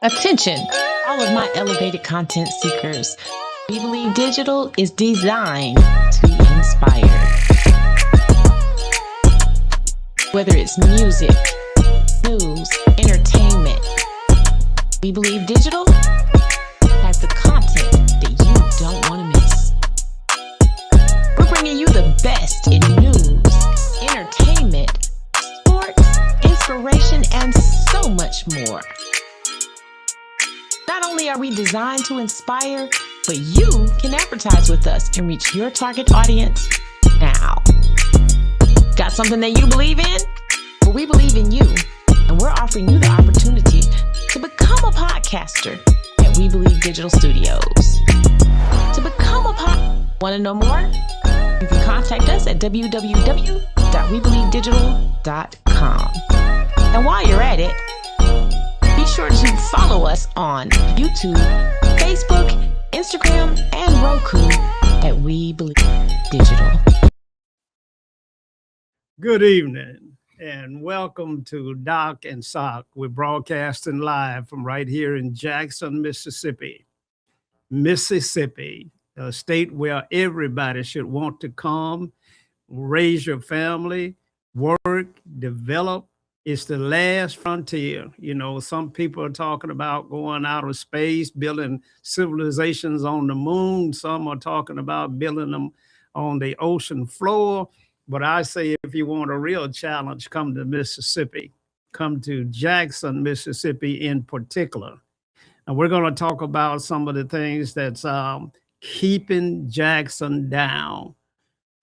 Attention, all of my elevated content seekers. We Believe Digital is designed to inspire. Whether it's music, news, entertainment, We Believe Digital has the content that you don't want to miss. We're bringing you the best in news, entertainment, sports, inspiration, and so much more. Not only are we designed to inspire, but you can advertise with us and reach your target audience now. Got something that you believe in? Well, we believe in you, and we're offering you the opportunity to become a podcaster at We Believe Digital Studios. To become a want to know more? You can contact us at www.webelievedigital.com. And while you're at it, be sure to follow us on YouTube, Facebook, Instagram, and Roku at We Believe Digital. Good evening and welcome to Doc and Sock. We're broadcasting live from right here in Jackson, Mississippi. Mississippi, a state where everybody should want to come, raise your family, work, develop. It's the last frontier. You know, some people are talking about going out of space, building civilizations on the moon. Some are talking about building them on the ocean floor. But I say if you want a real challenge, come to Mississippi. Come to Jackson, Mississippi in particular. And we're going to talk about some of the things that's keeping Jackson down.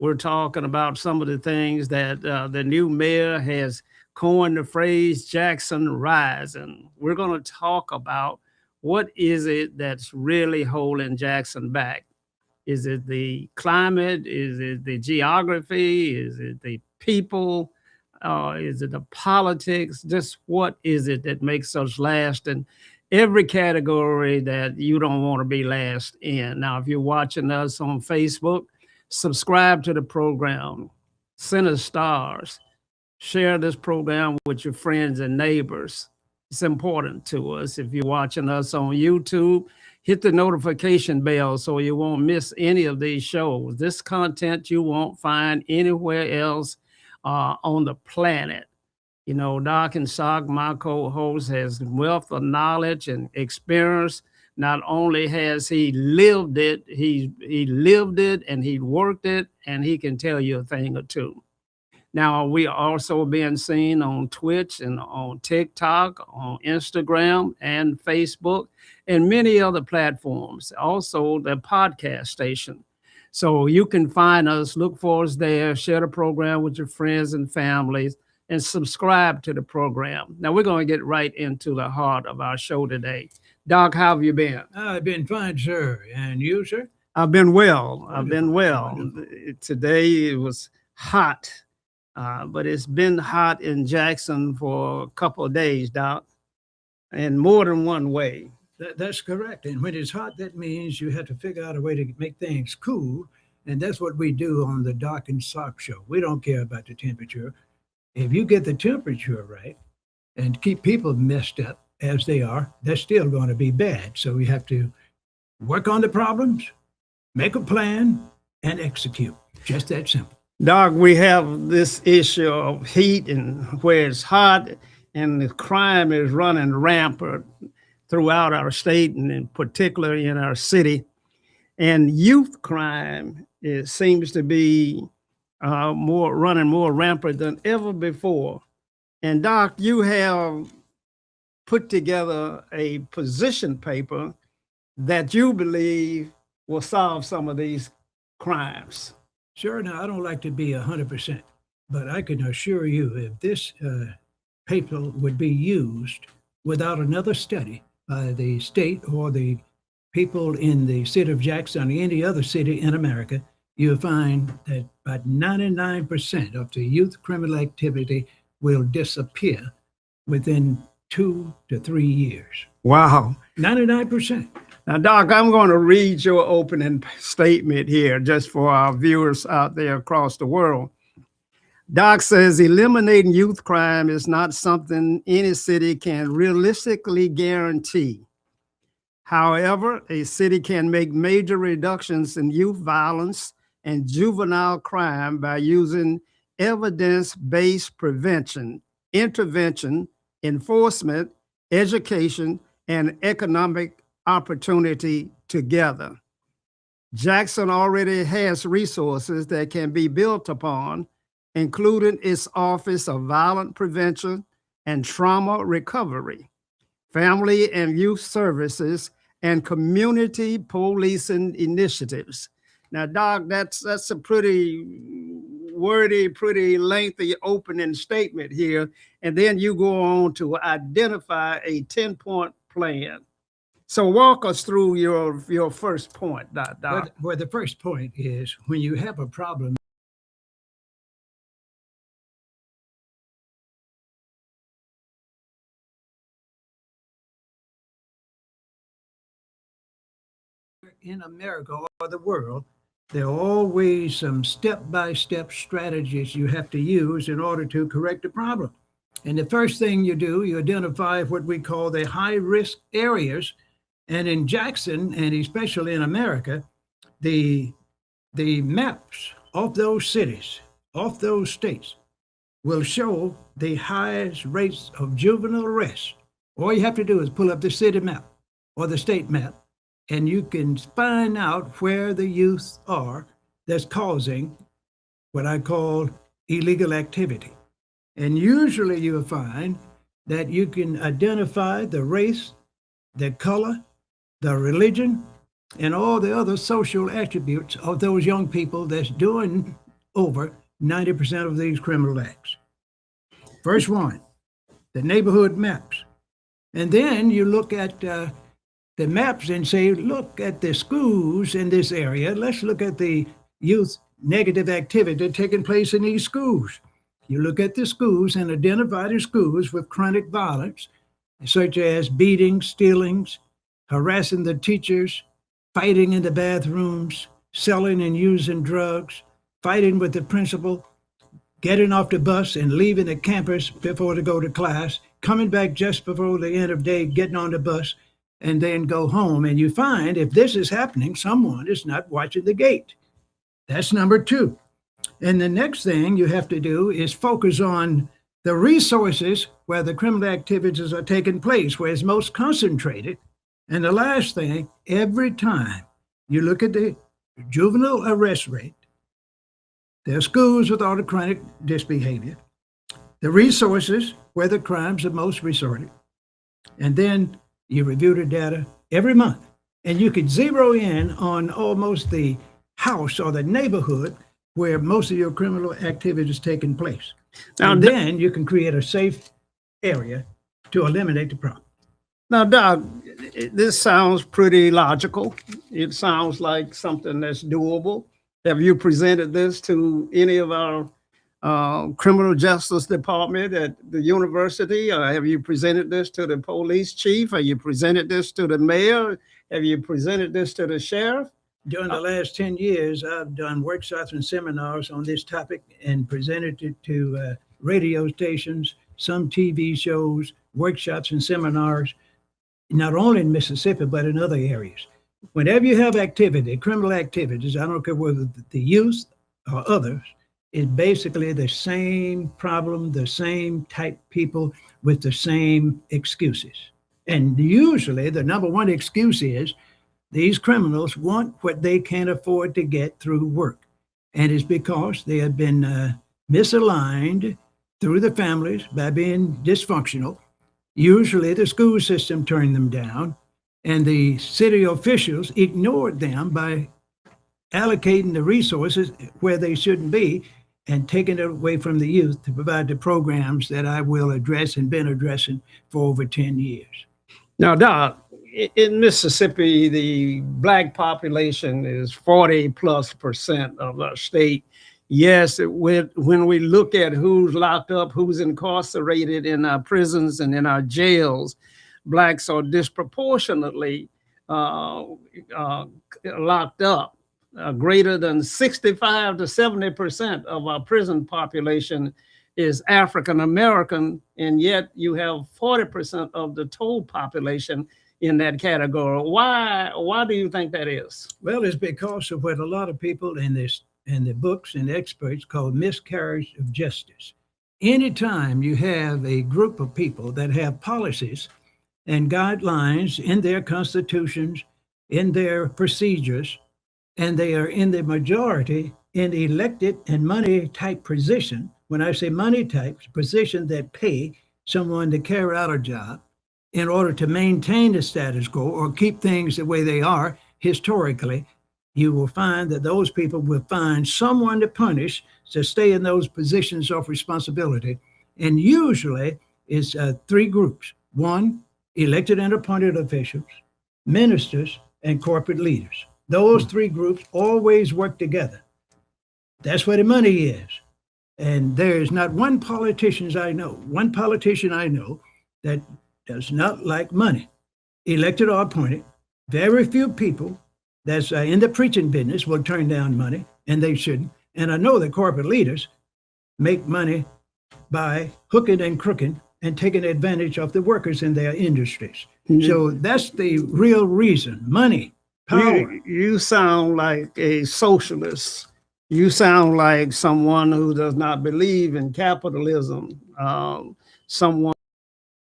We're talking about some of the things that the new mayor has coined the phrase Jackson Rising. We're going to talk about what is it that's really holding Jackson back. Is it the climate? Is it the geography? Is it the people? Is it the politics? Just what is it that makes us last in every category that you don't want to be last in? Now, if you're watching us on Facebook, subscribe to the program, send us stars. Share this program with your friends and neighbors. It's important to us. If you're watching us on YouTube, hit the notification bell so you won't miss any of these shows. This content you won't find anywhere else on the planet. You know, Doc and Sock, my co-host, has wealth of knowledge and experience. Not only has he lived it, he lived it and he worked it, and he can tell you a thing or two. Now, we are also being seen on Twitch and on TikTok, on Instagram and Facebook, and many other platforms. Also, the podcast station. So you can find us, look for us there, share the program with your friends and families, and subscribe to the program. Now, we're going to get right into the heart of our show today. Doc, how have you been? I've been fine, sir. And you, sir? I've been well. I've been well. Wonderful. Today it was hot. But it's been hot in Jackson for a couple of days, Doc, in more than one way. That's correct. And when it's hot, that means you have to figure out a way to make things cool. And that's what we do on the Doc and Sock show. We don't care about the temperature. If you get the temperature right and keep people messed up as they are, they're still going to be bad. So we have to work on the problems, make a plan, and execute. Just that simple. Doc, we have this issue of heat and where it's hot and the crime is running rampant throughout our state and in particular in our city. And youth crime seems to be running more rampant than ever before. And Doc, you have put together a position paper that you believe will solve some of these crimes. Sure. Now, I don't like to be 100%, but I can assure you if this paper would be used without another study by the state or the people in the city of Jackson or any other city in America, you'll find that about 99% of the youth criminal activity will disappear within 2 to 3 years. Wow. 99%. Now, Doc, I'm going to read your opening statement here just for our viewers out there across the world. Doc says eliminating youth crime is not something any city can realistically guarantee. However, a city can make major reductions in youth violence and juvenile crime by using evidence-based prevention, intervention, enforcement, education, and economic opportunity together. Jackson already has resources that can be built upon, including its Office of Violent Prevention and Trauma Recovery, Family and Youth Services, and community policing initiatives. Now, Doc, that's a pretty wordy, pretty lengthy opening statement here. And then you go on to identify a 10-point plan. So walk us through your first point, Doc. Well, the first point is when you have a problem in America or the world, there are always some step-by-step strategies you have to use in order to correct the problem. And the first thing you do, you identify what we call the high-risk areas. And in Jackson, and especially in America, the maps of those cities, of those states, will show the highest rates of juvenile arrest. All you have to do is pull up the city map or the state map, and you can find out where the youth are that's causing what I call illegal activity. And usually you'll find that you can identify the race, the color, the religion, and all the other social attributes of those young people that's doing over 90% of these criminal acts. First one, the neighborhood maps. And then you look at the maps and say, look at the schools in this area. Let's look at the youth negative activity taking place in these schools. You look at the schools and identify the schools with chronic violence, such as beatings, stealings, harassing the teachers, fighting in the bathrooms, selling and using drugs, fighting with the principal, getting off the bus and leaving the campus before they go to class, coming back just before the end of day, getting on the bus, and then go home. And you find if this is happening, someone is not watching the gate. That's number two. And the next thing you have to do is focus on the resources where the criminal activities are taking place, where it's most concentrated. And the last thing, every time you look at the juvenile arrest rate, there are schools with all the chronic disbehavior, the resources where the crimes are most resorted, and then you review the data every month. And you could zero in on almost the house or the neighborhood where most of your criminal activity is taking place. Now, and then you can create a safe area to eliminate the problem. Now, Doc, this sounds pretty logical. It sounds like something that's doable. Have you presented this to any of our criminal justice department at the university? Or have you presented this to the police chief? Have you presented this to the mayor? Have you presented this to the sheriff? During the last 10 years, I've done workshops and seminars on this topic and presented it to radio stations, some TV shows, workshops and seminars, not only in Mississippi, but in other areas. Whenever you have activity, criminal activities, I don't care whether the youth or others, is basically the same problem, the same type people with the same excuses. And usually the number one excuse is these criminals want what they can't afford to get through work. And it's because they have been misaligned through the families by being dysfunctional. Usually the school system turned them down, and the city officials ignored them by allocating the resources where they shouldn't be and taking it away from the youth to provide the programs that I will address and been addressing for over 10 years. Now, Doc, in Mississippi, the Black population is 40+% of our state. Yes, when we look at who's locked up, who's incarcerated in our prisons and in our jails, Blacks are disproportionately locked up. greater than 65 to 70% of our prison population is African American, and yet you have 40% of the total population in that category. Why do you think that is? Well, it's because of what a lot of people in the books and experts call miscarriage of justice. Anytime you have a group of people that have policies and guidelines in their constitutions, in their procedures, and they are in the majority in elected and money type position. When I say money type, position that pay someone to carry out a job in order to maintain the status quo or keep things the way they are historically, you will find that those people will find someone to punish to stay in those positions of responsibility. And usually it's three groups. One, elected and appointed officials, ministers, and corporate leaders. Those three groups always work together. That's where the money is. And there is not one politician I know that does not like money, elected or appointed. Very few people that's in the preaching business will turn down money, and they shouldn't. And I know that corporate leaders make money by hooking and crooking and taking advantage of the workers in their industries. Mm-hmm. So that's the real reason, money, power. You sound like a socialist. You sound like someone who does not believe in capitalism, someone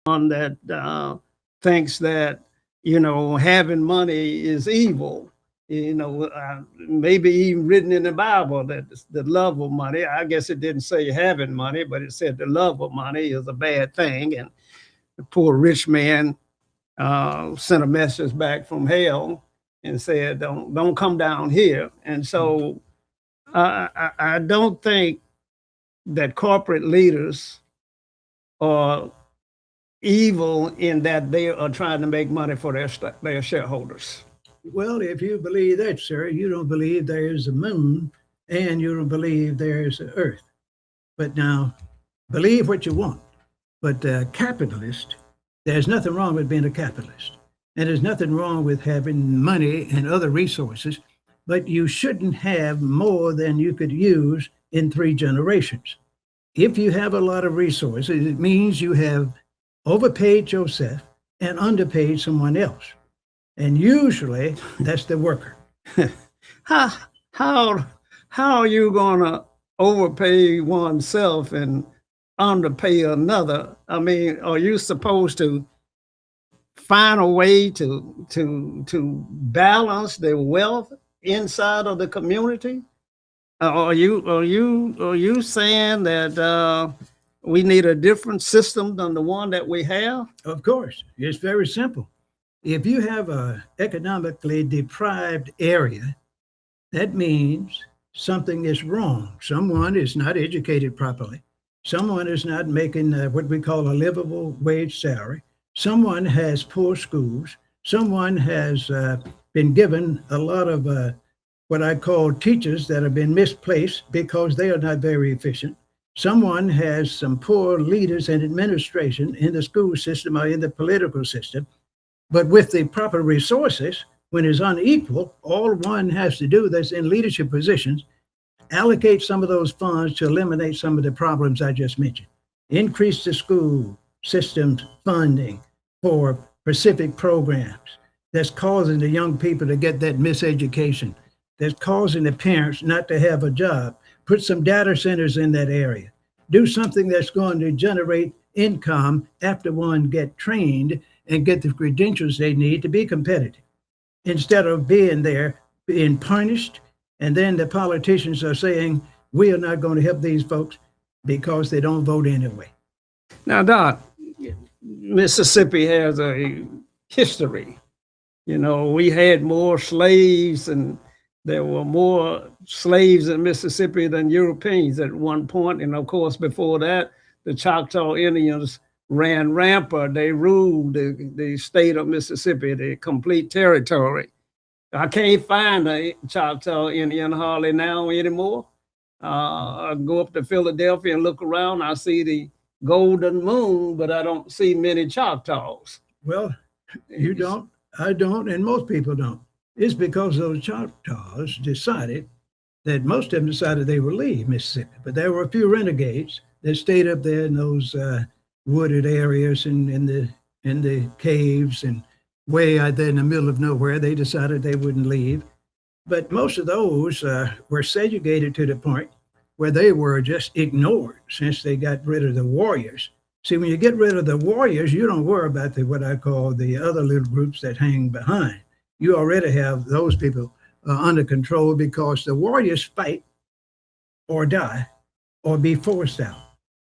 that thinks that, having money is evil. Maybe even written in the Bible that the love of money, I guess it didn't say having money, but it said the love of money is a bad thing. And the poor rich man sent a message back from hell and said, don't come down here. And so I don't think that corporate leaders are evil in that they are trying to make money for their shareholders. Well, if you believe that, sir, you don't believe there's a moon and you don't believe there's an earth. But now, believe what you want. But capitalist, there's nothing wrong with being a capitalist. And there's nothing wrong with having money and other resources, but you shouldn't have more than you could use in 3 generations. If you have a lot of resources, it means you have overpaid yourself and underpaid someone else. And usually that's the worker. How are you going to overpay oneself and underpay another? I mean, are you supposed to find a way to balance the wealth inside of the community? Are you saying that we need a different system than the one that we have? Of course, it's very simple. If you have a economically deprived area, that means something is wrong. Someone is not educated properly. Someone is not making what we call a livable wage salary. Someone has poor schools. Someone has been given a lot of what I call teachers that have been misplaced because they are not very efficient. Someone has some poor leaders and administration in the school system or in the political system. But with the proper resources, when it's unequal, all one has to do that's in leadership positions, allocate some of those funds to eliminate some of the problems I just mentioned. Increase the school system's funding for specific programs that's causing the young people to get that miseducation, that's causing the parents not to have a job. Put some data centers in that area. Do something that's going to generate income after one get trained and get the credentials they need to be competitive, instead of being there, being punished. And then the politicians are saying, we are not going to help these folks because they don't vote anyway. Now, Doc, Mississippi has a history. We had more slaves, and there were more slaves in Mississippi than Europeans at one point. And of course, before that, the Choctaw Indians ran rampant. They ruled the state of Mississippi, the complete territory. I can't find a Choctaw Indian hardly now anymore. I go up to Philadelphia and look around. I see the golden moon, but I don't see many Choctaws. Well, you don't, I don't, and most people don't. is because those Choctaws decided that most of them decided they would leave Mississippi, but there were a few renegades that stayed up there in those wooded areas and in the caves and way out there in the middle of nowhere. They decided they wouldn't leave, but most of those were segregated to the point where they were just ignored since they got rid of the warriors. See, when you get rid of the warriors, you don't worry about what I call the other little groups that hang behind. You already have those people under control because the warriors fight or die or be forced out.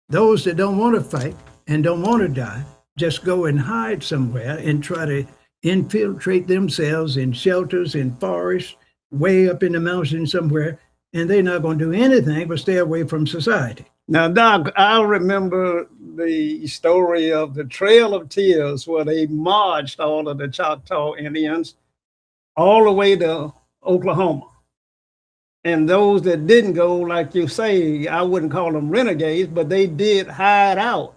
Those that don't want to fight and don't want to die just go and hide somewhere and try to infiltrate themselves in shelters in forests way up in the mountains somewhere, and they're not going to do anything but stay away from society. Now, Doc, I remember the story of the Trail of Tears where they marched all of the Choctaw Indians all the way to Oklahoma. And those that didn't go, like you say, I wouldn't call them renegades, but they did hide out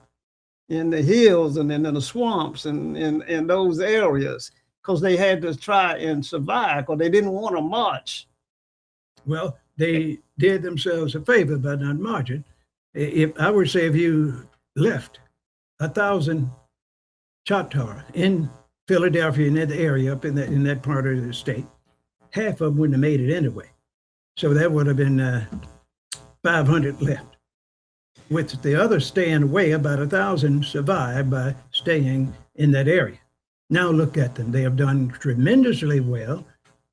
in the hills and in the swamps and in those areas because they had to try and survive because they didn't want to march. Well, they did themselves a favor by not marching. If I would say if you left 1,000 Choctaw in Philadelphia in that area up in that part of the state, half of them wouldn't have made it anyway. So that would have been 500 left. With the others staying away, about 1,000 survived by staying in that area. Now look at them. They have done tremendously well,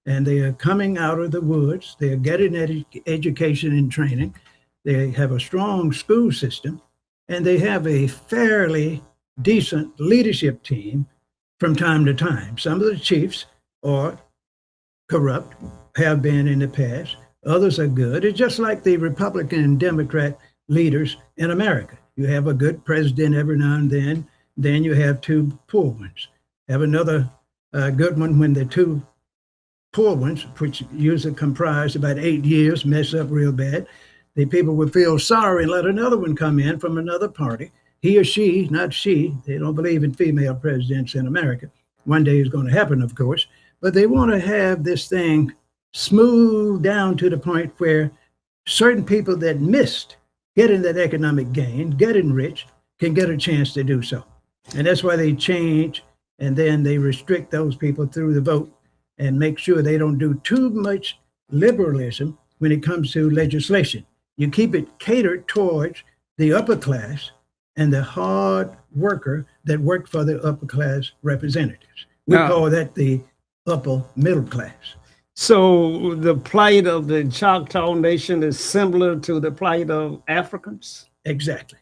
and they are coming out of the woods. They are getting education and training. They have a strong school system, and they have a fairly decent leadership team from time to time. Some of the chiefs are corrupt, have been in the past. Others are good. It's just like the Republican and Democrat leaders in America. You have a good president every now and then you have two poor ones. Have another good one when the two poor ones, which usually comprise about 8 years, mess up real bad. The people would feel sorry and let another one come in from another party. He or she, not she, they don't believe in female presidents in America. One day it's going to happen, of course, but they want to have this thing smooth down to the point where certain people that missed getting that economic gain, getting rich, can get a chance to do so. And that's why they change, and then they restrict those people through the vote and make sure they don't do too much liberalism when it comes to legislation. You keep it catered towards the upper class and the hard worker that work for the upper class representatives. We call that the upper middle class. So the plight of the Choctaw Nation is similar to the plight of Africans? Exactly.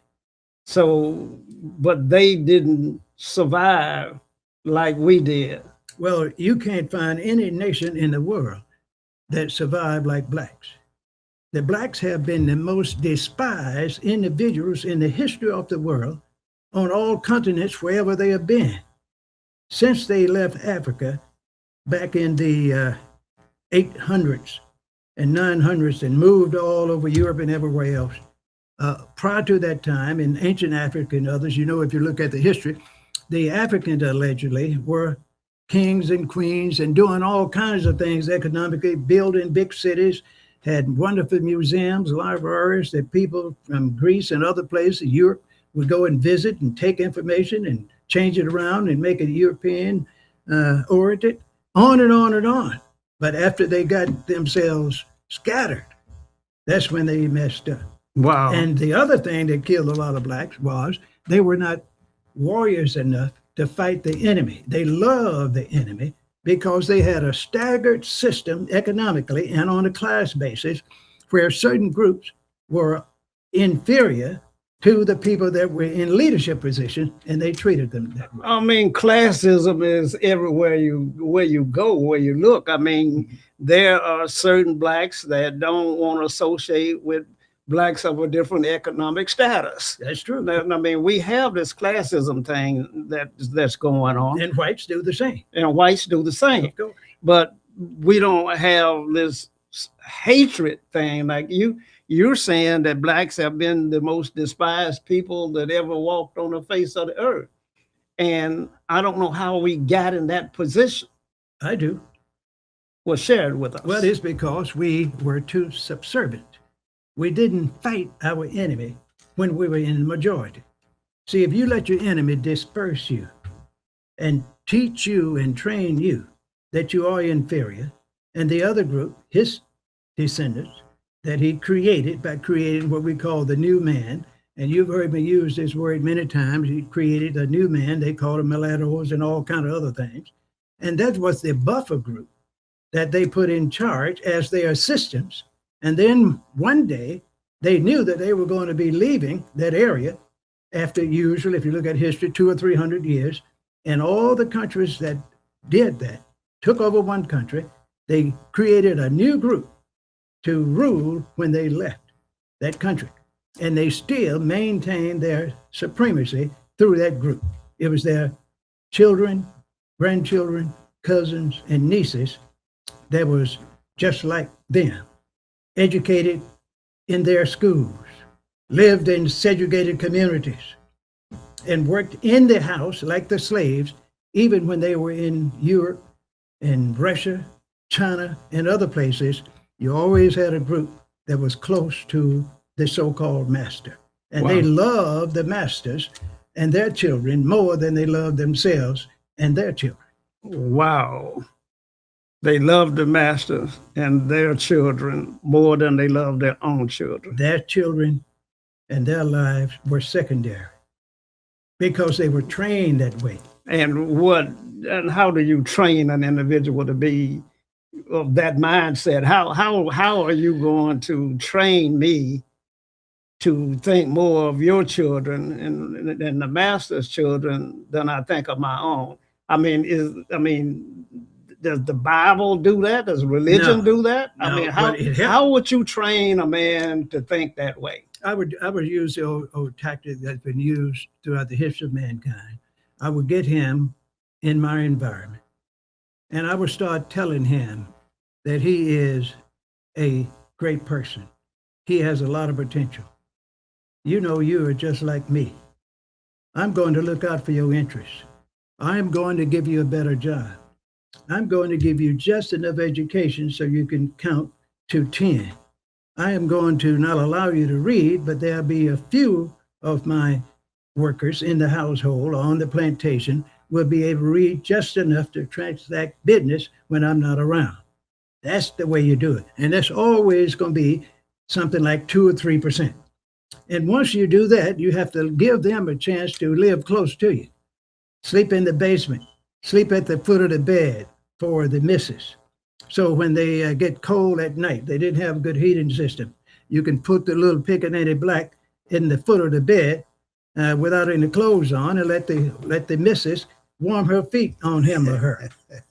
So, but they didn't survive like we did. Well, you can't find any nation in the world that survived like blacks. The blacks have been the most despised individuals in the history of the world on all continents, wherever they have been. Since they left Africa back in the 800s and 900s and moved all over Europe and everywhere else. Prior to that time, in ancient Africa and others, you know, if you look at the history, the Africans allegedly were kings and queens and doing all kinds of things economically, building big cities, had wonderful museums, libraries that people from Greece and other places, Europe, would go and visit and take information and change it around and make it European oriented, on and on and on. But after they got themselves scattered, that's when they messed up. Wow. And the other thing that killed a lot of blacks was they were not warriors enough to fight the enemy. They loved the enemy because they had a staggered system economically and on a class basis where certain groups were inferior to the people that were in leadership positions, and they treated them that way. I mean, classism is everywhere where you go, where you look. I mean, there are certain blacks that don't want to associate with blacks of a different economic status. That's true. I mean, we have this classism thing that's going on. And whites do the same. And whites do the same. Of course. But we don't have this hatred thing like you're saying that blacks have been the most despised people that ever walked on the face of the earth. And I don't know how we got in that position. I do. Well, share it with us. Well, it's because we were too subservient. We didn't fight our enemy when we were in the majority. See, if you let your enemy disperse you and teach you and train you that you are inferior, and the other group, his descendants, that he created by creating what we call the new man, and you've heard me use this word many times. He created a new man. They called him mulattoes and all kind of other things. And that was the buffer group that they put in charge as their assistants. And then one day they knew that they were going to be leaving that area after, usually, if you look at history, 200 or 300 years. And all the countries that did that took over one country. They created a new group to rule when they left that country. And they still maintained their supremacy through that group. It was their children, grandchildren, cousins, and nieces that was just like them, educated in their schools, lived in segregated communities, and worked in the house like the slaves, even when they were in Europe and Russia, China, and other places. You always had a group that was close to the so-called master. And They loved the masters and their children more than they loved themselves and their children. Wow. They loved the masters and their children more than they loved their own children. Their children and their lives were secondary because they were trained that way. And how do you train an individual to be of that mindset? How are you going to train me to think more of your children and the master's children than I think of my own? Does the Bible do that? Does religion do that? No, how would you train a man to think that way? I would use the old tactic that's been used throughout the history of mankind. I would get him in my environment, and I would start telling him that he is a great person. He has a lot of potential. You know, you are just like me. I'm going to look out for your interests. I'm going to give you a better job. I'm going to give you just enough education so you can count to 10. I am going to not allow you to read, but there'll be a few of my workers in the household or on the plantation will be able to read just enough to transact business when I'm not around. That's the way you do it. And that's always going to be something like 2 or 3%. And once you do that, you have to give them a chance to live close to you. Sleep in the basement, sleep at the foot of the bed for the missus. So when they get cold at night, they didn't have a good heating system. You can put the little pickaninny black in the foot of the bed without any clothes on and let the missus warm her feet on him or her.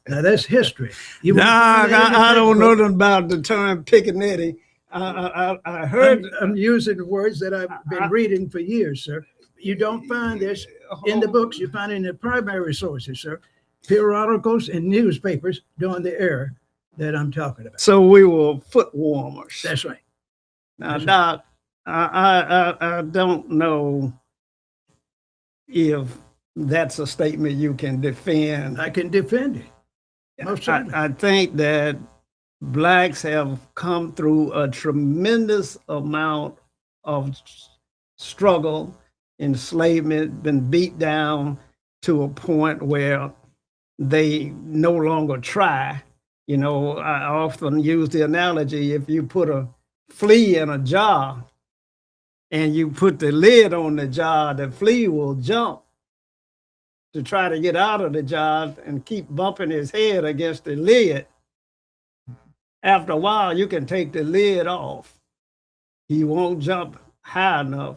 Now that's history. I don't know nothing about the term pickaninny. I heard. I'm using the words that I've been reading for years, sir. You don't find this in the books. You find it in the primary sources, sir. Periodicals and newspapers during the era that I'm talking about. So we were foot warmers. That's right. Now, Doc, I don't know if that's a statement you can defend. I can defend it. Most certainly. I think that Blacks have come through a tremendous amount of struggle, enslavement, been beat down to a point where they no longer try. You know, I often use the analogy, if you put a flea in a jar and you put the lid on the jar, the flea will jump to try to get out of the jar and keep bumping his head against the lid. After a while, you can take the lid off. He won't jump high enough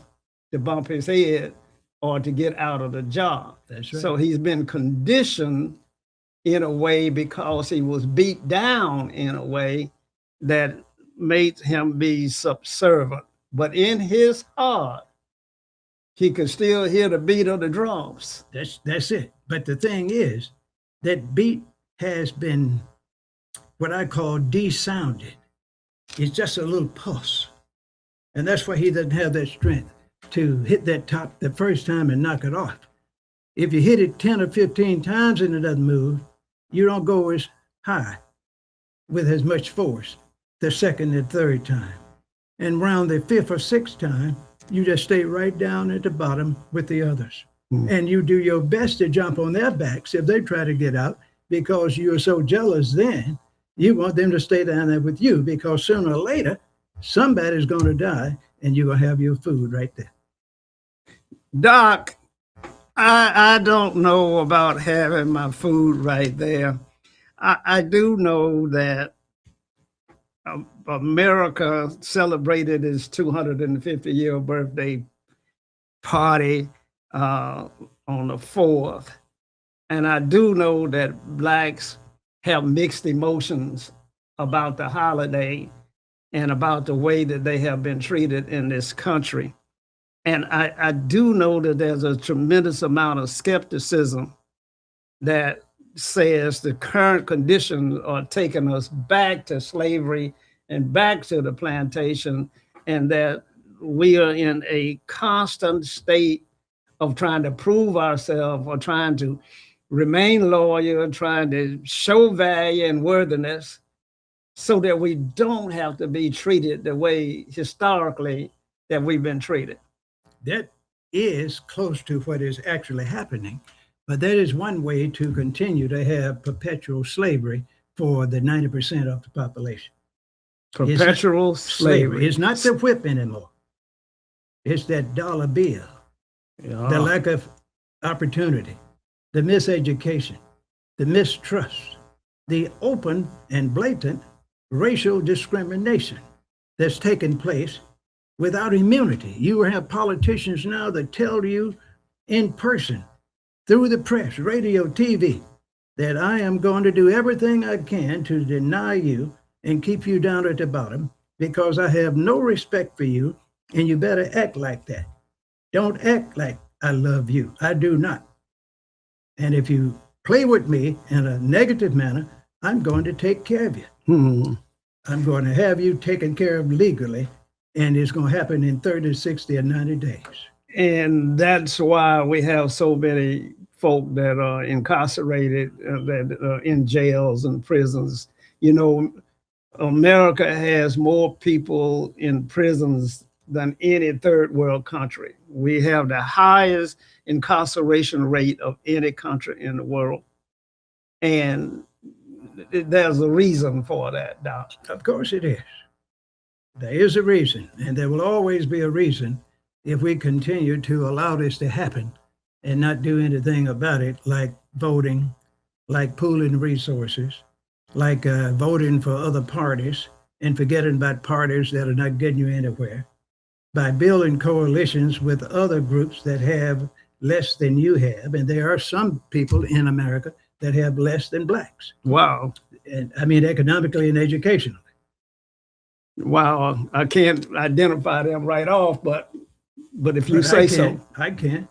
to bump his head or to get out of the jar. That's right. So he's been conditioned in a way because he was beat down in a way that made him be subservient. But in his heart, he could still hear the beat of the drums. That's it. But the thing is, that beat has been what I call desounded. It's just a little pulse. And that's why he doesn't have that strength to hit that top the first time and knock it off. If you hit it 10 or 15 times and it doesn't move, you don't go as high. with as much force the second and third time. And around the fifth or sixth time, you just stay right down at the bottom with the others. And you do your best to jump on their backs if they try to get out, because you're so jealous then. You want them to stay down there with you, because sooner or later, somebody's going to die and you're going to have your food right there. Doc, I don't know about having my food right there. I do know that America celebrated its 250-year birthday party on the 4th. And I do know that Blacks have mixed emotions about the holiday and about the way that they have been treated in this country. And I do know that there's a tremendous amount of skepticism that says the current conditions are taking us back to slavery and back to the plantation, and that we are in a constant state of trying to prove ourselves, or trying to remain loyal, trying to show value and worthiness, so that we don't have to be treated the way historically that we've been treated. That is close to what is actually happening, but that is one way to continue to have perpetual slavery for the 90% of the population. Perpetual slavery. It's not the whip anymore. It's that dollar bill, the lack of opportunity, the miseducation, the mistrust, the open and blatant racial discrimination that's taken place without immunity. You have politicians now that tell you in person, through the press, radio, TV, that I am going to do everything I can to deny you and keep you down at the bottom, because I have no respect for you, and you better act like that. Don't act like I love you. I do not. And if you play with me in a negative manner, I'm going to take care of you. I'm going to have you taken care of legally, and it's going to happen in 30, 60, and 90 days. And that's why we have so many folk that are incarcerated, that are in jails and prisons. You know, America has more people in prisons than any third world country. We have the highest incarceration rate of any country in the world. And there's a reason for that, Doc. Of course it is. There is a reason, and there will always be a reason if we continue to allow this to happen and not do anything about it, like voting, like pooling resources, like voting for other parties and forgetting about parties that are not getting you anywhere, by building coalitions with other groups that have less than you have. And there are some people in America that have less than Blacks. Wow. And I mean, economically and educationally. Wow. I can't identify them right off, but if you say so. I can.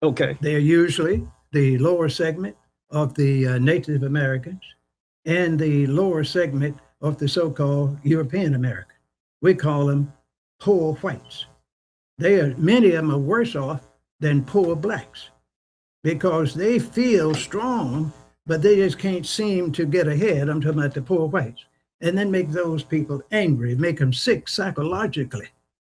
Okay. They are usually the lower segment of the Native Americans and the lower segment of the so-called European American. We call them poor whites. Many of them are worse off than poor Blacks, because they feel strong, but they just can't seem to get ahead. I'm talking about the poor whites. And then make those people angry, make them sick psychologically.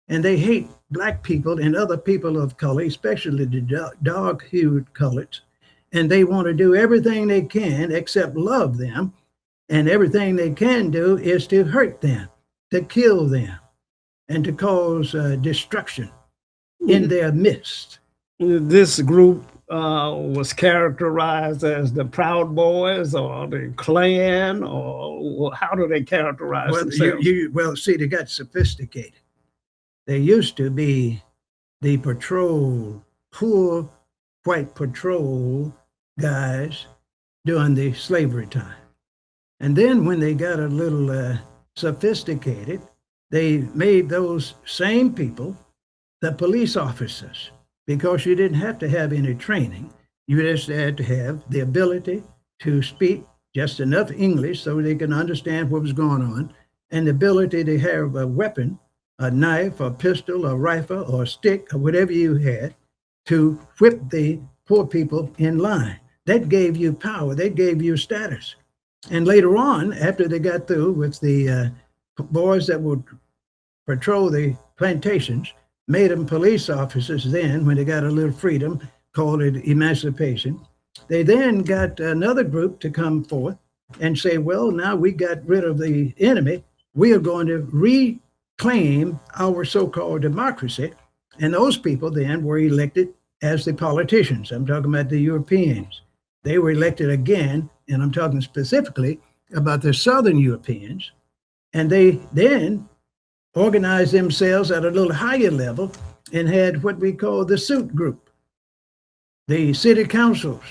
And they hate Black people and other people of color, especially the dark-hued colors. And they want to do everything they can except love them. And everything they can do is to hurt them, to kill them, and to cause destruction in their midst. This group was characterized as the Proud Boys or the Klan, or how do they characterize themselves? Well, see, they got sophisticated. They used to be the poor white patrol guys during the slavery time. And then when they got a little sophisticated, they made those same people the police officers, because you didn't have to have any training. You just had to have the ability to speak just enough English so they can understand what was going on, and the ability to have a weapon, a knife, a pistol, a rifle, or a stick, or whatever you had, to whip the poor people in line. That gave you power. That gave you status. And later on, after they got through with the boys that would patrol the plantations, made them police officers then when they got a little freedom, called it emancipation. They then got another group to come forth and say, well, now we got rid of the enemy. We are going to reclaim our so called democracy. And those people then were elected as the politicians. I'm talking about the Europeans. They were elected again, and I'm talking specifically about the Southern Europeans. And they then organized themselves at a little higher level and had what we call the suit group, the city councils,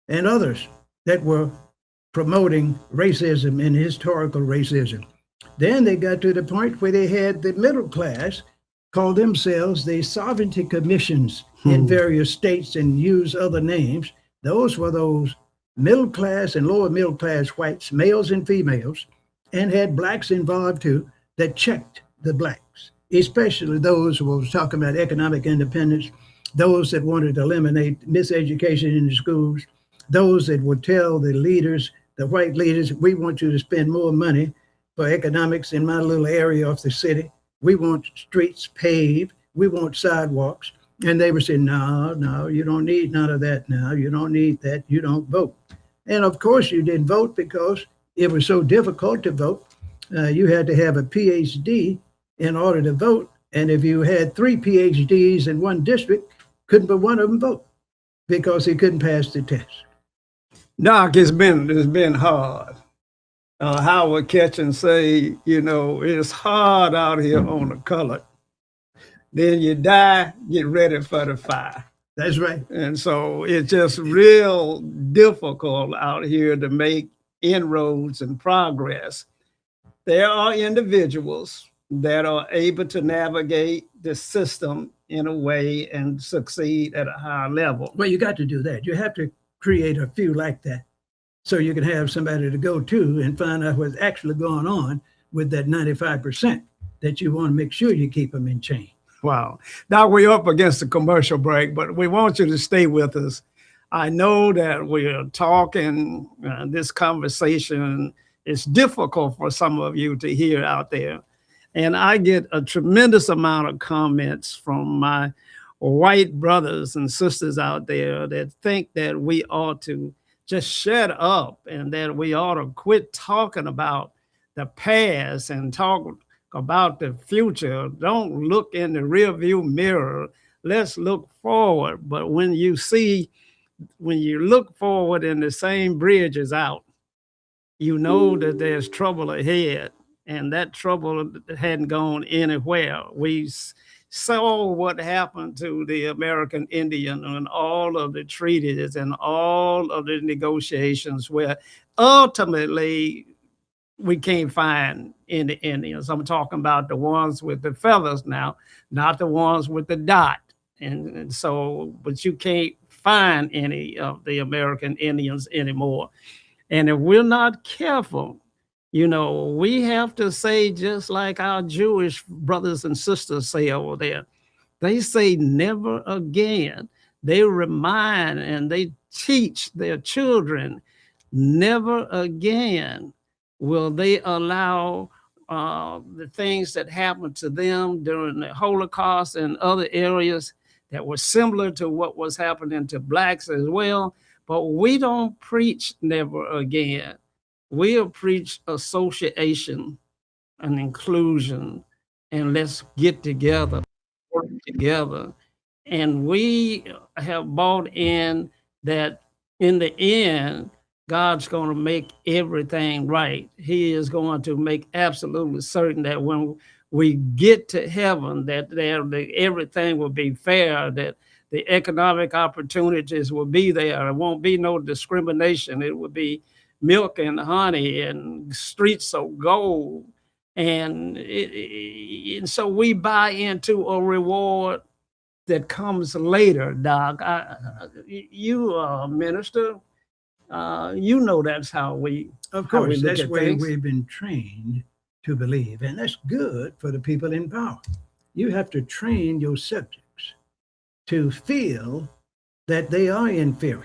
and others that were promoting racism and historical racism. Then they got to the point where they had the middle class call themselves the sovereignty commissions in various states and use other names. Those were those middle class and lower middle class whites, males and females, and had blacks involved too, that checked the blacks, especially those who were talking about economic independence, those that wanted to eliminate miseducation in the schools, those that would tell the leaders, the white leaders, we want you to spend more money for economics in my little area of the city. We want streets paved. We want sidewalks. And they were saying, no, you don't need none of that now. You don't need that. You don't vote. And of course, you didn't vote because it was so difficult to vote. You had to have a PhD in order to vote. And if you had 3 PhDs in one district, couldn't but one of them vote because he couldn't pass the test. Doc, it's been hard. Howard Ketchum say, it's hard out here on the color. Then you die, get ready for the fire. That's right. And so it's just real difficult out here to make inroads and progress. There are individuals that are able to navigate the system in a way and succeed at a higher level. Well, you got to do that. You have to create a few like that so you can have somebody to go to and find out what's actually going on with that 95% that you want to make sure you keep them in chain. Wow. Now we're up against the commercial break, but we want you to stay with us. I know that we're talking, this conversation is difficult for some of you to hear out there. And I get a tremendous amount of comments from my white brothers and sisters out there that think that we ought to just shut up and that we ought to quit talking about the past and talk about the future. Don't look in the rearview mirror. Let's look forward. But when you look forward and the same bridge is out, you know that there's trouble ahead, and that trouble hadn't gone anywhere. We saw what happened to the American Indian and all of the treaties and all of the negotiations where ultimately we can't find any Indians. I'm talking about the ones with the feathers now, not the ones with the dot. And so, but you can't find any of the American Indians anymore. And if we're not careful, we have to say, just like our Jewish brothers and sisters say over there, they say never again. They remind and they teach their children, never again will they allow the things that happened to them during the Holocaust and other areas that were similar to what was happening to blacks as well. But we don't preach never again. We'll preach association and inclusion, and let's get together, work together. And we have bought in that in the end, God's going to make everything right. He is going to make absolutely certain that when we get to heaven, that everything will be fair, that the economic opportunities will be there. There won't be no discrimination. It will be milk and honey and streets of gold. And so we buy into a reward that comes later, Doc. You are a minister. That's how we. Of course, that's where we've been trained to believe. And that's good for the people in power. You have to train your subjects to feel that they are inferior.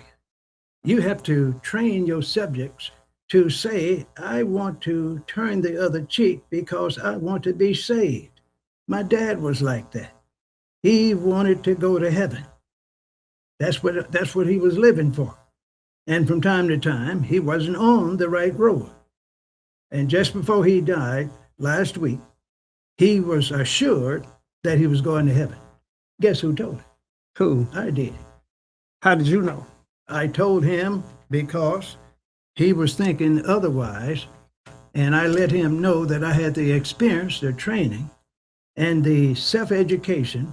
You have to train your subjects to say, I want to turn the other cheek because I want to be saved. My dad was like that. He wanted to go to heaven. That's what he was living for. And from time to time, he wasn't on the right road. And just before he died last week, he was assured that he was going to heaven. Guess who told him? Who? I did. How did you know? I told him because he was thinking otherwise, and I let him know that I had the experience, the training, and the self-education,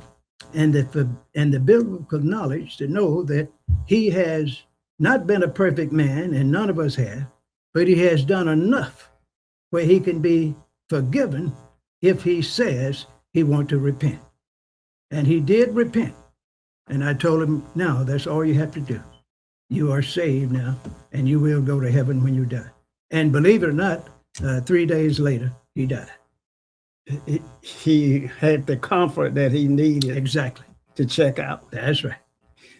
and the biblical knowledge to know that he has not been a perfect man, and none of us have, but he has done enough where he can be forgiven if he says he wants to repent. And he did repent. And I told him, now that's all you have to do. You are saved now, and you will go to heaven when you die. And believe it or not, 3 days later, he died. He had the comfort that he needed. Exactly. To check out. That's right.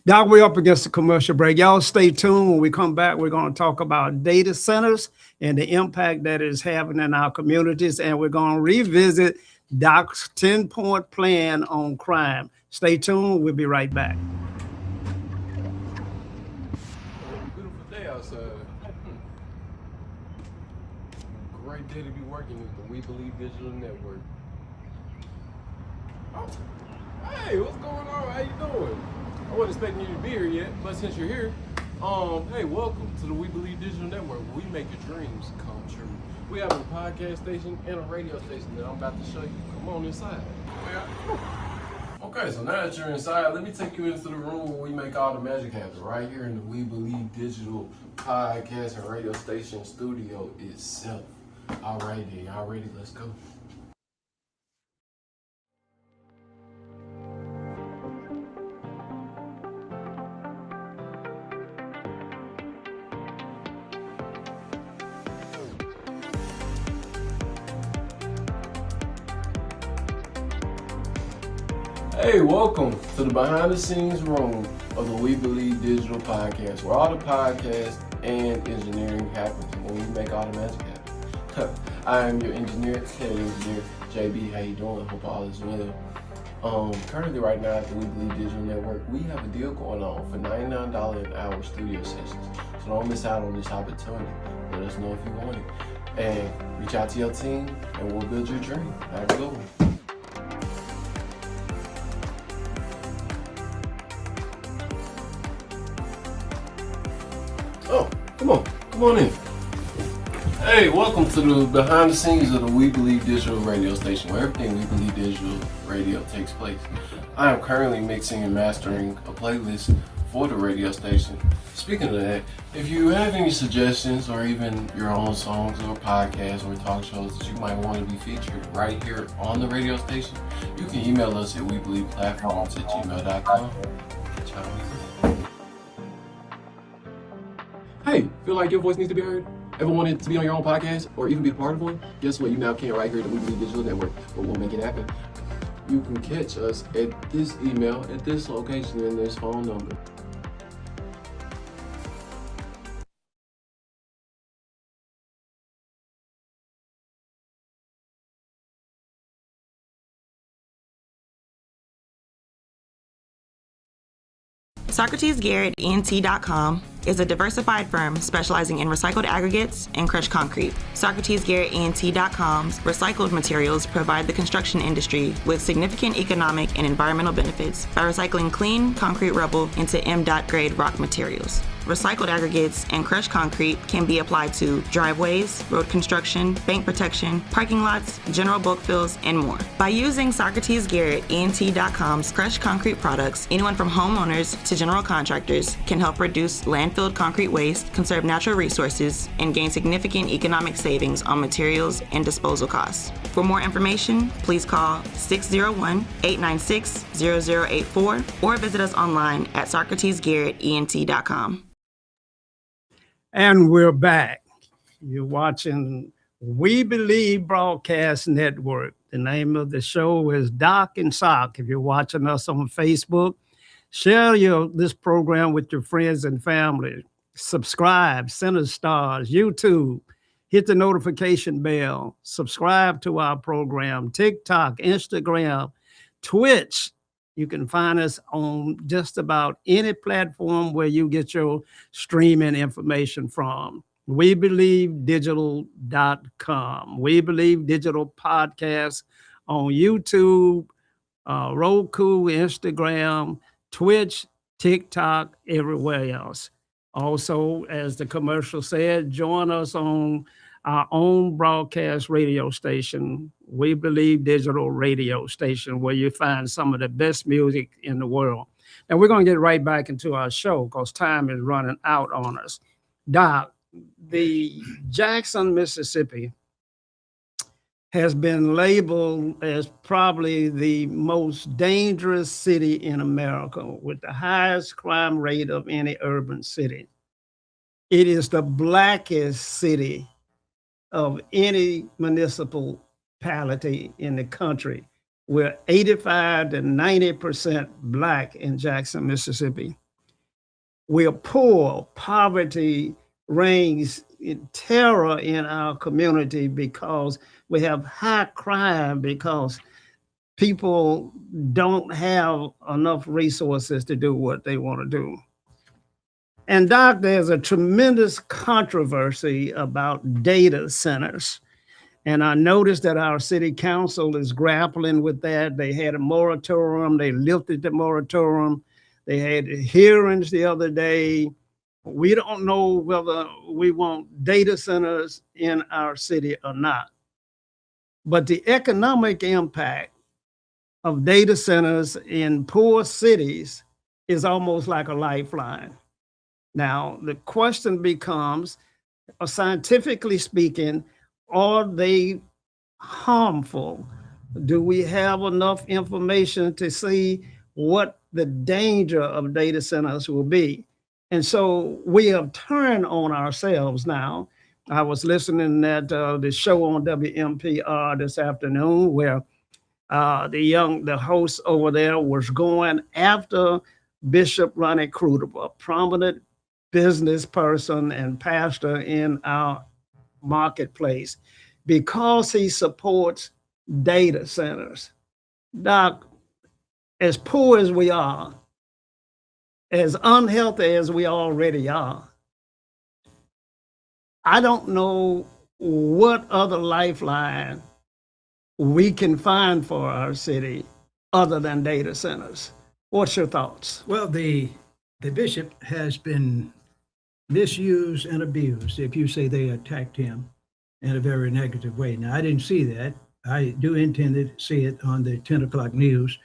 Doc, we're up against the commercial break. Y'all stay tuned. When we come back, we're going to talk about data centers and the impact that it's having in our communities. And we're going to revisit Doc's 10-point plan on crime. Stay tuned. We'll be right back. Beautiful day outside. Great day to be working with the We Believe Digital Network. Oh, hey, what's going on? How you doing? I wasn't expecting you to be here yet, but since you're here, hey, welcome to the We Believe Digital Network, where we make your dreams come true. We have a podcast station and a radio station that I'm about to show you. Come on inside. Okay, so now that you're inside, let me take you into the room where we make all the magic happen, right here in the We Believe Digital podcast and radio station studio itself. All right, then, y'all ready? Let's go. Hey, welcome to the behind the scenes room of the We Believe Digital podcast, where all the podcast and engineering happens when we make all the magic happen. I am your engineer, head engineer, JB. How you doing? Hope all is well. Currently right now at the We Believe Digital Network, we have a deal going on for $99 an hour studio sessions. So don't miss out on this opportunity. Let us know if you want it. And reach out to your team and we'll build your dream. Have a good one. Oh, come on in. Hey, welcome to the behind the scenes of the We Believe Digital radio station, where everything We Believe Digital radio takes place. I am currently mixing and mastering a playlist for the radio station. Speaking of that, if you have any suggestions or even your own songs or podcasts or talk shows that you might want to be featured right here on the radio station, you can email us at webelieveplatforms@gmail.com. Catch y'all later. Hey, feel like your voice needs to be heard? Ever wanted to be on your own podcast or even be a part of one? Guess what? You now can right here at the We Believe Digital Network, but we'll make it happen. You can catch us at this email, at this location, and this phone number. SocratesGarrettENT.com is a diversified firm specializing in recycled aggregates and crushed concrete. SocratesGarrettENT.com's recycled materials provide the construction industry with significant economic and environmental benefits by recycling clean concrete rubble into MDOT grade rock materials. Recycled aggregates and crushed concrete can be applied to driveways, road construction, bank protection, parking lots, general bulk fills, and more. By using SocratesGarrettENT.com's crushed concrete products, anyone from homeowners to general contractors can help reduce landfilled concrete waste, conserve natural resources, and gain significant economic savings on materials and disposal costs. For more information, please call 601-896-0084 or visit us online at SocratesGarrettENT.com. And we're back. You're watching We Believe Broadcast Network. The name of the show is Doc and Sock. If you're watching us on Facebook, share this program with your friends and family. subscribe, Center Stars, YouTube, hit the notification bell, subscribe to our program, TikTok, Instagram, Twitch. You can find us on just about any platform where you get your streaming information from. WeBelieveDigital.com. We Believe Digital Podcast on YouTube, Roku, Instagram, Twitch, TikTok, everywhere else. Also, as the commercial said, join us on our own broadcast radio station, We Believe Digital Radio Station, where you find some of the best music in the world. And we're going to get right back into our show because time is running out on us. Doc, the Jackson, Mississippi has been labeled as probably the most dangerous city in America with the highest crime rate of any urban city. It is the blackest city of any municipality in the country. We're 85 to 90% Black in Jackson, Mississippi. We're poor. Poverty reigns in terror in our community because we have high crime, because people don't have enough resources to do what they want to do. And Doc, there's a tremendous controversy about data centers. And I noticed that our city council is grappling with that. They had a moratorium, they lifted the moratorium. They had hearings the other day. We don't know whether we want data centers in our city or not. But the economic impact of data centers in poor cities is almost like a lifeline. Now, the question becomes, scientifically speaking, are they harmful? Do we have enough information to see what the danger of data centers will be? And so we have turned on ourselves now. I was listening at the show on WMPR this afternoon where the host over there was going after Bishop Ronnie Crudable, a prominent business person and pastor in our marketplace, because he supports data centers. Doc, as poor as we are, as unhealthy as we already are, I don't know what other lifeline we can find for our city other than data centers. What's your thoughts? Well, the bishop has been misused and abused, if you say they attacked him in a very negative way. Now, I didn't see that. I do intend to see it on the 10 o'clock news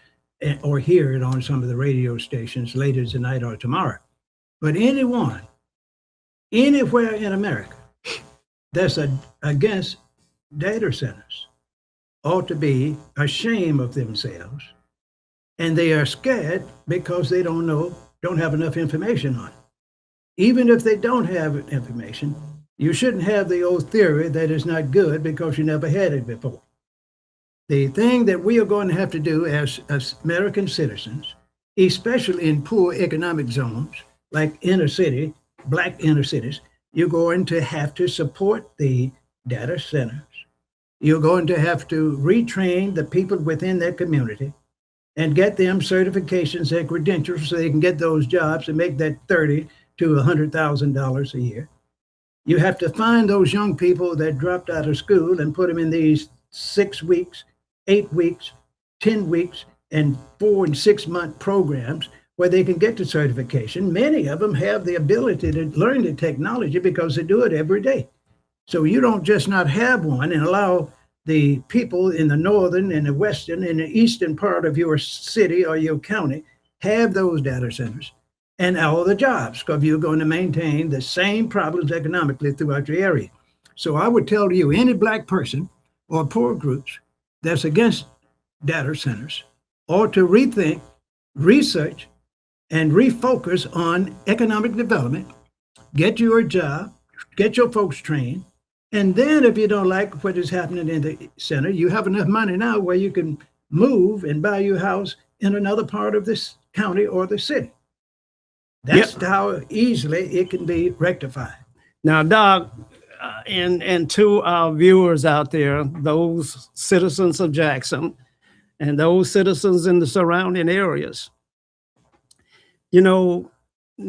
or hear it on some of the radio stations later tonight or tomorrow. But anyone, anywhere in America that's against data centers ought to be ashamed of themselves. And they are scared because they don't have enough information on it. Even if they don't have information, you shouldn't have the old theory that it's not good because you never had it before. The thing that we are going to have to do as American citizens, especially in poor economic zones, like inner city, Black inner cities, you're going to have to support the data centers. You're going to have to retrain the people within that community and get them certifications and credentials so they can get those jobs and make that $30,000 to $100,000 a year. You have to find those young people that dropped out of school and put them in these 6 weeks, 8 weeks, 10 weeks, and 4 and 6 month programs where they can get the certification. Many of them have the ability to learn the technology because they do it every day. So you don't just not have one and allow the people in the northern and the western and the eastern part of your city or your county have those data centers and all the jobs, because you're going to maintain the same problems economically throughout your area. So I would tell you, any Black person or poor groups that's against data centers ought to rethink, research, and refocus on economic development, get you a job, get your folks trained, and then if you don't like what is happening in the center, you have enough money now where you can move and buy your house in another part of this county or the city. That's how easily it can be rectified. Now, Doc, and to our viewers out there, those citizens of Jackson and those citizens in the surrounding areas, you know,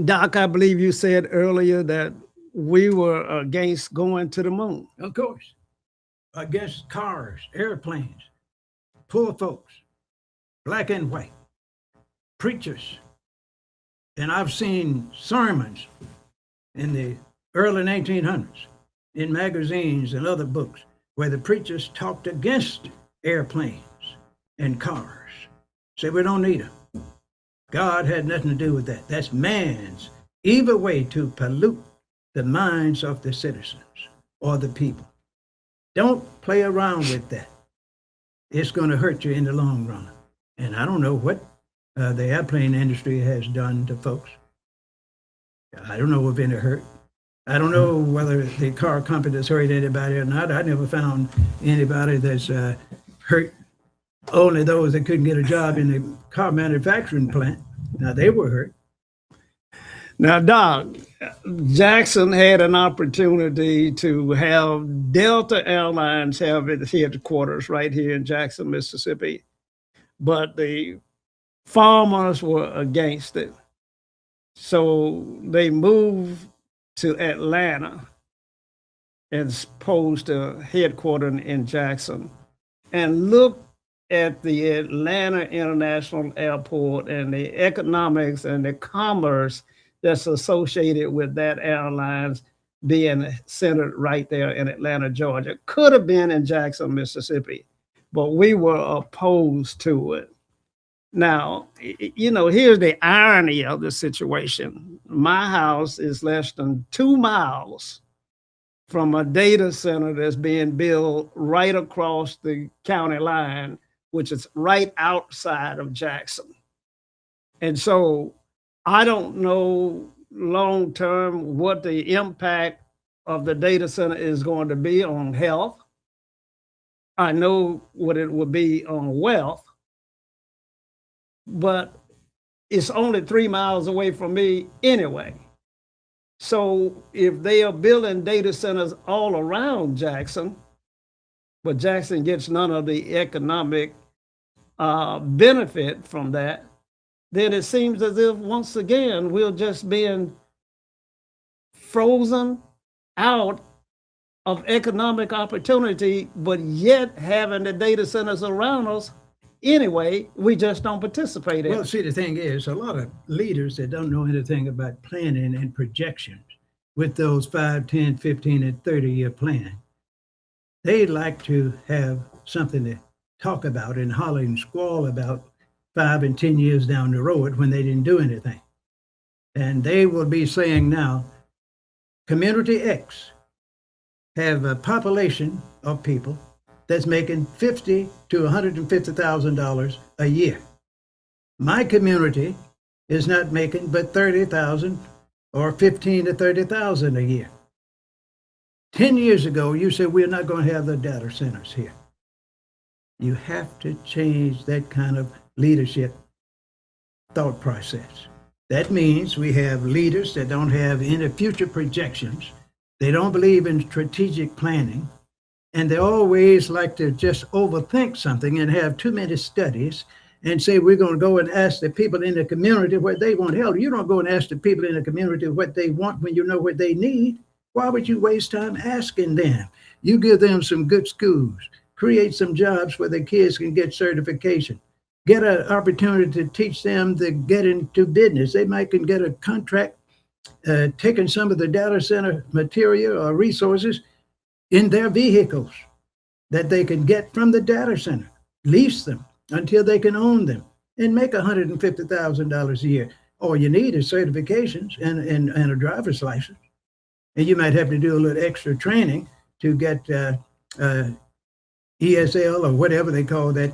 Doc, I believe you said earlier that we were against going to the moon. Of course, against cars, airplanes, poor folks, black and white, preachers. And I've seen sermons in the early 1900s in magazines and other books where the preachers talked against airplanes and cars. Say we don't need them. God had nothing to do with that. That's man's evil way to pollute the minds of the citizens or the people. Don't play around with that. It's going to hurt you in the long run. And I don't know what the airplane industry has done to folks. I don't know if any hurt. I don't know whether the car company has hurt anybody or not. I never found anybody that's hurt. Only those that couldn't get a job in the car manufacturing plant. Now they were hurt. Now, Doc, Jackson had an opportunity to have Delta Airlines have its headquarters right here in Jackson, Mississippi, but the farmers were against it. So they moved to Atlanta as opposed to headquarters in Jackson. And look at the Atlanta International Airport and the economics and the commerce that's associated with that airlines being centered right there in Atlanta, Georgia. Could have been in Jackson, Mississippi, but we were opposed to it. Now, you know, here's the irony of the situation. My house is less than 2 miles from a data center that's being built right across the county line, which is right outside of Jackson. And so I don't know long term what the impact of the data center is going to be on health. I know what it will be on wealth, but it's only 3 miles away from me anyway. So if they are building data centers all around Jackson, but Jackson gets none of the economic benefit from that, then it seems as if once again we're just being frozen out of economic opportunity, but yet having the data centers around us anyway, we just don't participate in it. Well, see, the thing is, a lot of leaders that don't know anything about planning and projections with those 5, 10, 15, and 30-year plan, they like to have something to talk about and holler and squall about 5 and 10 years down the road when they didn't do anything. And they will be saying now, Community X have a population of people that's making $50,000 to $150,000 a year. My community is not making but $30,000 or $15,000 to $30,000 a year. 10 years ago, you said we're not going to have the data centers here. You have to change that kind of leadership thought process. That means we have leaders that don't have any future projections. They don't believe in strategic planning. And they always like to just overthink something and have too many studies and say, we're going to go and ask the people in the community what they want. Hell, you don't go and ask the people in the community what they want when you know what they need. Why would you waste time asking them? You give them some good schools, create some jobs where the kids can get certification, get an opportunity to teach them to get into business. They might can get a contract taking some of the data center material or resources in their vehicles that they can get from the data center, lease them until they can own them and make $150,000 a year. All you need is certifications and a driver's license. And you might have to do a little extra training to get ESL or whatever they call that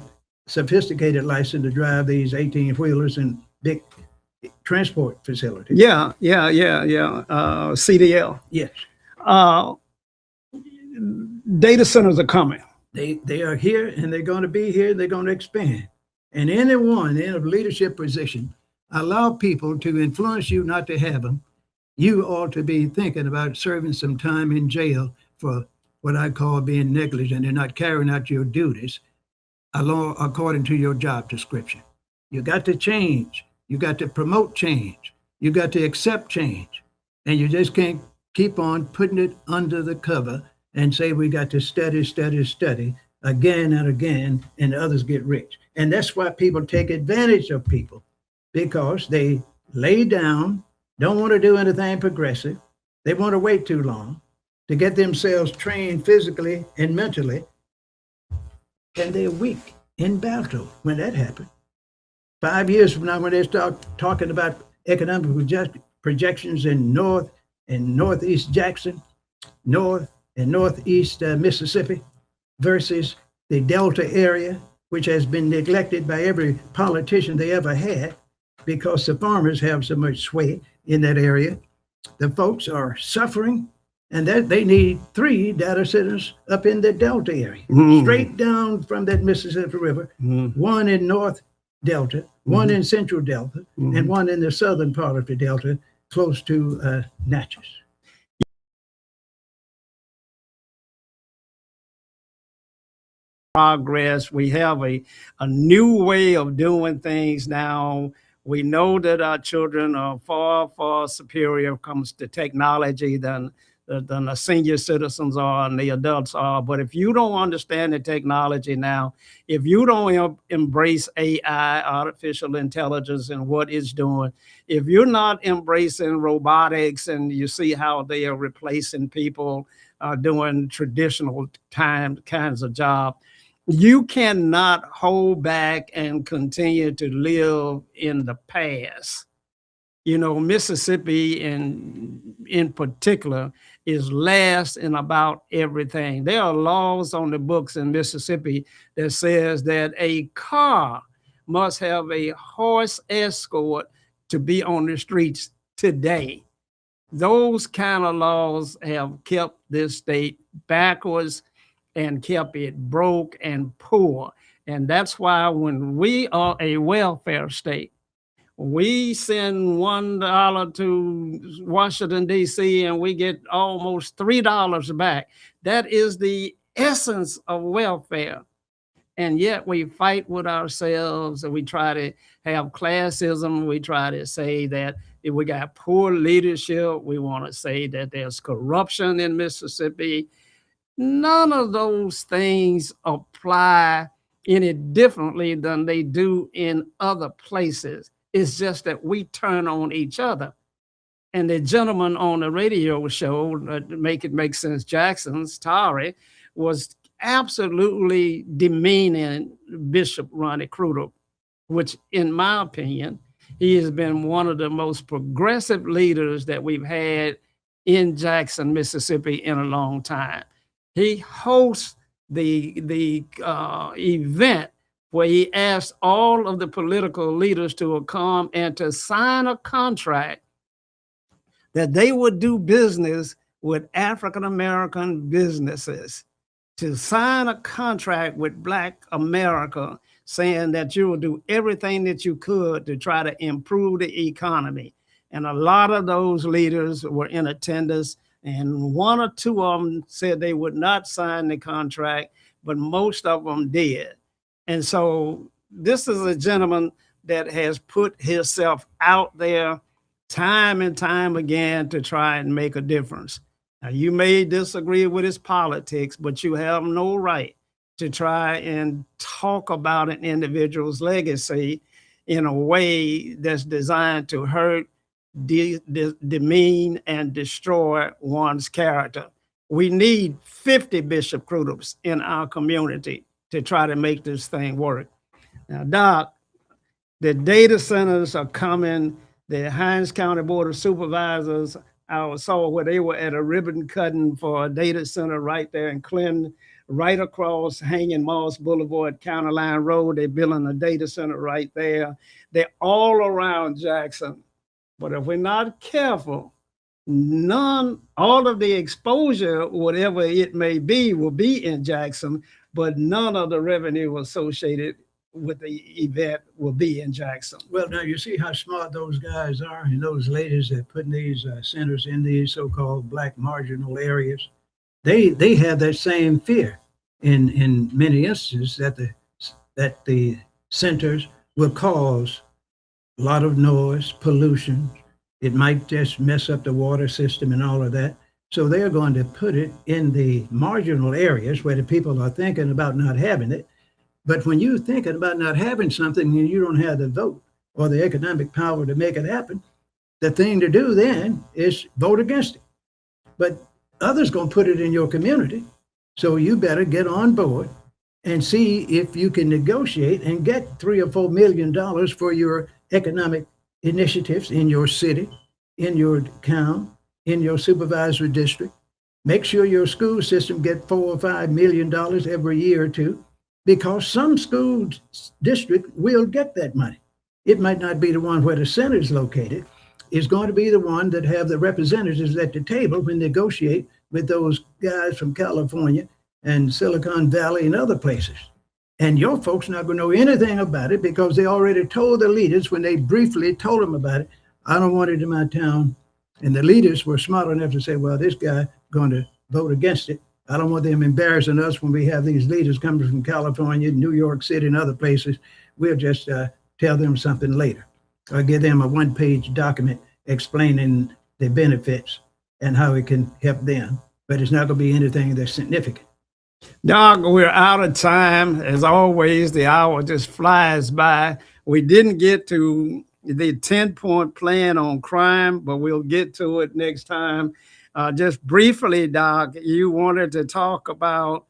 sophisticated license to drive these 18-wheelers and big transport facilities. Yeah. CDL. Yes. Data centers are coming. They are here and they're going to be here. They're going to expand. And anyone in a leadership position allow people to influence you not to have them, you ought to be thinking about serving some time in jail for what I call being negligent and not carrying out your duties along according to your job description. You got to change. You got to promote change. You got to accept change. And you just can't keep on putting it under the cover and say we got to study, study, study again and again, and others get rich. And that's why people take advantage of people, because they lay down, don't want to do anything progressive. They want to wait too long to get themselves trained physically and mentally, and they're weak in battle when that happens. 5 years from now, when they start talking about economic projections in North and Northeast Jackson, North and Northeast Mississippi versus the Delta area, which has been neglected by every politician they ever had because the farmers have so much sway in that area. The folks are suffering, and that they need 3 data centers up in the Delta area, straight down from that Mississippi River, one in North Delta, one in Central Delta, and one in the southern part of the Delta, close to Natchez. Progress. We have a new way of doing things now. We know that our children are far, far superior when it comes to technology than the senior citizens are and the adults are. But if you don't understand the technology now, if you don't embrace AI, artificial intelligence, and what it's doing, if you're not embracing robotics and you see how they are replacing people doing traditional kinds of jobs, you cannot hold back and continue to live in the past. You know, Mississippi in particular is last in about everything. There are laws on the books in Mississippi that says that a car must have a horse escort to be on the streets today. Those kind of laws have kept this state backwards and kept it broke and poor. And that's why when we are a welfare state, we send $1 to Washington, D.C., and we get almost $3 back. That is the essence of welfare. And yet we fight with ourselves, and we try to have classism. We try to say that if we got poor leadership, we want to say that there's corruption in Mississippi. None of those things apply any differently than they do in other places. It's just that we turn on each other. And the gentleman on the radio show, Make It Make Sense Jackson's, Tari, was absolutely demeaning Bishop Ronnie Crudup, which in my opinion, he has been one of the most progressive leaders that we've had in Jackson, Mississippi in a long time. He hosts the event where he asked all of the political leaders to come and to sign a contract that they would do business with African-American businesses, to sign a contract with Black America saying that you will do everything that you could to try to improve the economy. And a lot of those leaders were in attendance, and 1 or 2 of them said they would not sign the contract, but most of them did. And so this is a gentleman that has put himself out there time and time again to try and make a difference. Now, you may disagree with his politics, but you have no right to try and talk about an individual's legacy in a way that's designed to hurt, demean, and destroy one's character. We need 50 Bishop Crudups in our community to try to make this thing work. Now, Doc, the data centers are coming. The Hinds County Board of Supervisors, I saw where they were at a ribbon cutting for a data center right there in Clinton, right across Hanging Moss Boulevard, County Line Road. They're building a data center right there. They're all around Jackson. But if we're not careful, all of the exposure, whatever it may be, will be in Jackson, but none of the revenue associated what the event will be in Jackson. Well, now you see how smart those guys are and those ladies that put these centers in these so-called black marginal areas. They have that same fear in many instances that the centers will cause a lot of noise, pollution. It might just mess up the water system and all of that. So they're going to put it in the marginal areas where the people are thinking about not having it. But when you're thinking about not having something and you don't have the vote or the economic power to make it happen, the thing to do then is vote against it. But others going to put it in your community. So you better get on board and see if you can negotiate and get $3 or $4 million for your economic initiatives in your city, in your town, in your supervisory district. Make sure your school system get $4 or $5 million every year or two, because some school district will get that money. It might not be the one where the center is located. It's going to be the one that have the representatives at the table when they negotiate with those guys from California and Silicon Valley and other places. And your folks not going to know anything about it because they already told the leaders when they briefly told them about it, I don't want it in my town. And the leaders were smart enough to say, well, this guy going to vote against it. I don't want them embarrassing us when we have these leaders coming from California, New York City, and other places. We'll just tell them something later, or give them a one-page document explaining the benefits and how it can help them. But it's not going to be anything that's significant. Doc, we're out of time. As always, the hour just flies by. We didn't get to the 10-point plan on crime, but we'll get to it next time. Just briefly, Doc, you wanted to talk about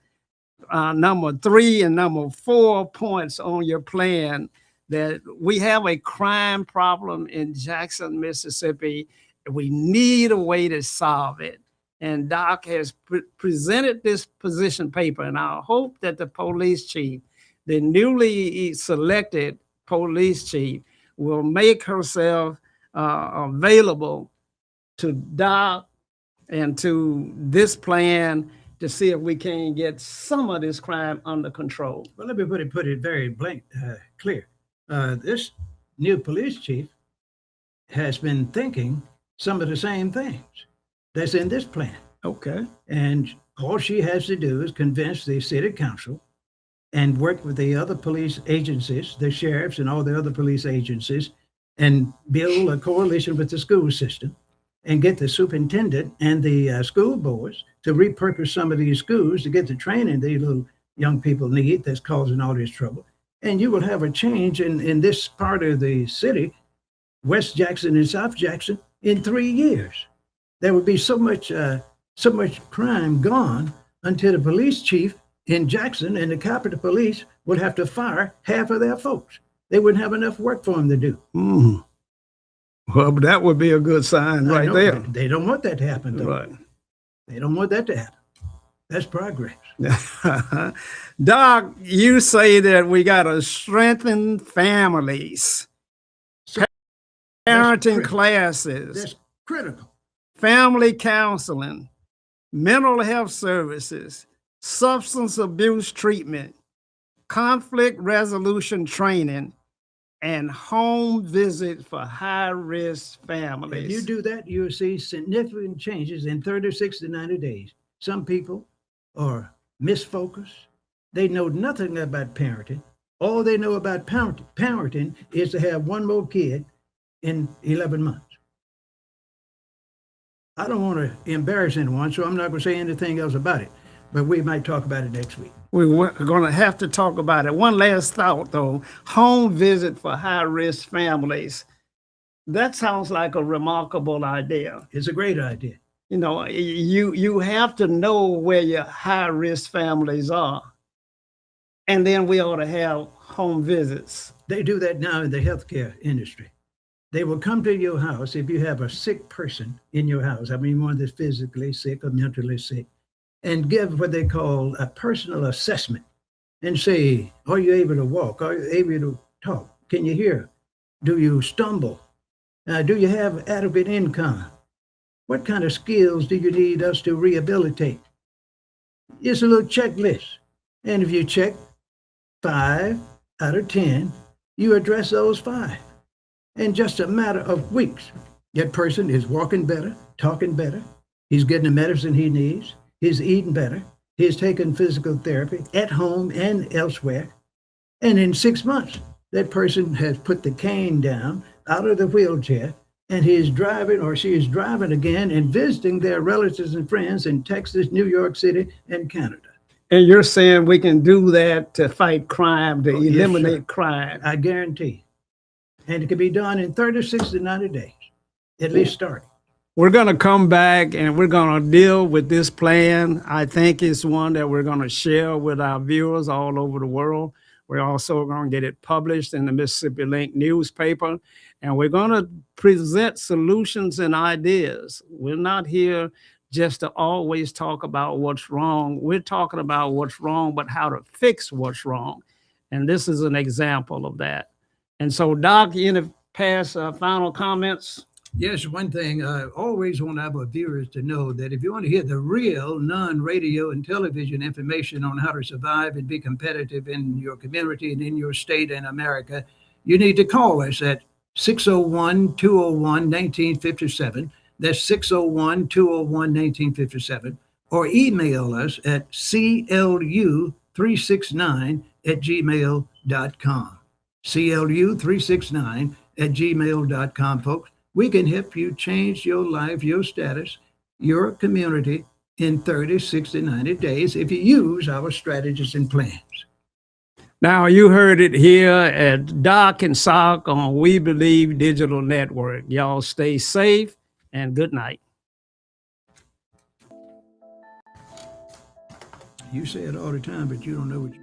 number 3 and number 4 points on your plan, that we have a crime problem in Jackson, Mississippi. We need a way to solve it. And Doc has presented this position paper, and I hope that the police chief, the newly selected police chief, will make herself available to Doc and to this plan to see if we can get some of this crime under control. Well, let me put it very clear. This new police chief has been thinking some of the same things that's in this plan. Okay. And all she has to do is convince the city council and work with the other police agencies, the sheriffs and all the other police agencies, and build a coalition with the school system and get the superintendent and the school boards to repurpose some of these schools to get the training these little young people need that's causing all this trouble. And you will have a change in this part of the city, West Jackson and South Jackson, in 3 years. There would be so much crime gone until the police chief in Jackson and the Capitol Police would have to fire half of their folks. They wouldn't have enough work for them to do. Mm. Well, that would be a good sign right there. They don't want that to happen, though. Right. They don't want that to happen. That's progress. Doc, you say that we got to strengthen families, parenting classes. That's critical. Family counseling, mental health services, substance abuse treatment, conflict resolution training, and home visits for high-risk families. If you do that, you'll see significant changes in 36 to 90 days. Some people are misfocused. They know nothing about parenting. All they know about parenting is to have one more kid in 11 months. I don't want to embarrass anyone, so I'm not going to say anything else about it, but we might talk about it next week. We're going to have to talk about it. One last thought, though. Home visit for high-risk families. That sounds like a remarkable idea. It's a great idea. You know, you have to know where your high-risk families are, and then we ought to have home visits. They do that now in the healthcare industry. They will come to your house if you have a sick person in your house. I mean, one that's physically sick or mentally sick, and give what they call a personal assessment and say, are you able to walk? Are you able to talk? Can you hear? Do you stumble? Do you have adequate income? What kind of skills do you need us to rehabilitate? It's a little checklist. And if you check 5 out of 10, you address those 5. In just a matter of weeks, that person is walking better, talking better, he's getting the medicine he needs, he's eating better, he's taking physical therapy at home and elsewhere. And in 6 months, that person has put the cane down out of the wheelchair and he is driving or she is driving again and visiting their relatives and friends in Texas, New York City, and Canada. And you're saying we can do that to fight crime, to eliminate yes, crime? I guarantee. And it can be done in 30, 60, 90 days, at least starting. We're going to come back and we're going to deal with this plan. I think it's one that we're going to share with our viewers all over the world. We're also going to get it published in the Mississippi Link newspaper. And we're going to present solutions and ideas. We're not here just to always talk about what's wrong. We're talking about what's wrong, but how to fix what's wrong. And this is an example of that. And so, Doc, any past final comments? Yes, one thing I always want our viewers to know that if you want to hear the real non-radio and television information on how to survive and be competitive in your community and in your state and America, you need to call us at 601-201-1957. That's 601-201-1957. Or email us at clu369@gmail.com. clu369@gmail.com, folks. We can help you change your life, your status, your community in 30, 60, 90 days if you use our strategies and plans. Now, you heard it here at Doc and Sock on We Believe Digital Network. Y'all stay safe and good night. You say it all the time, but you don't know what you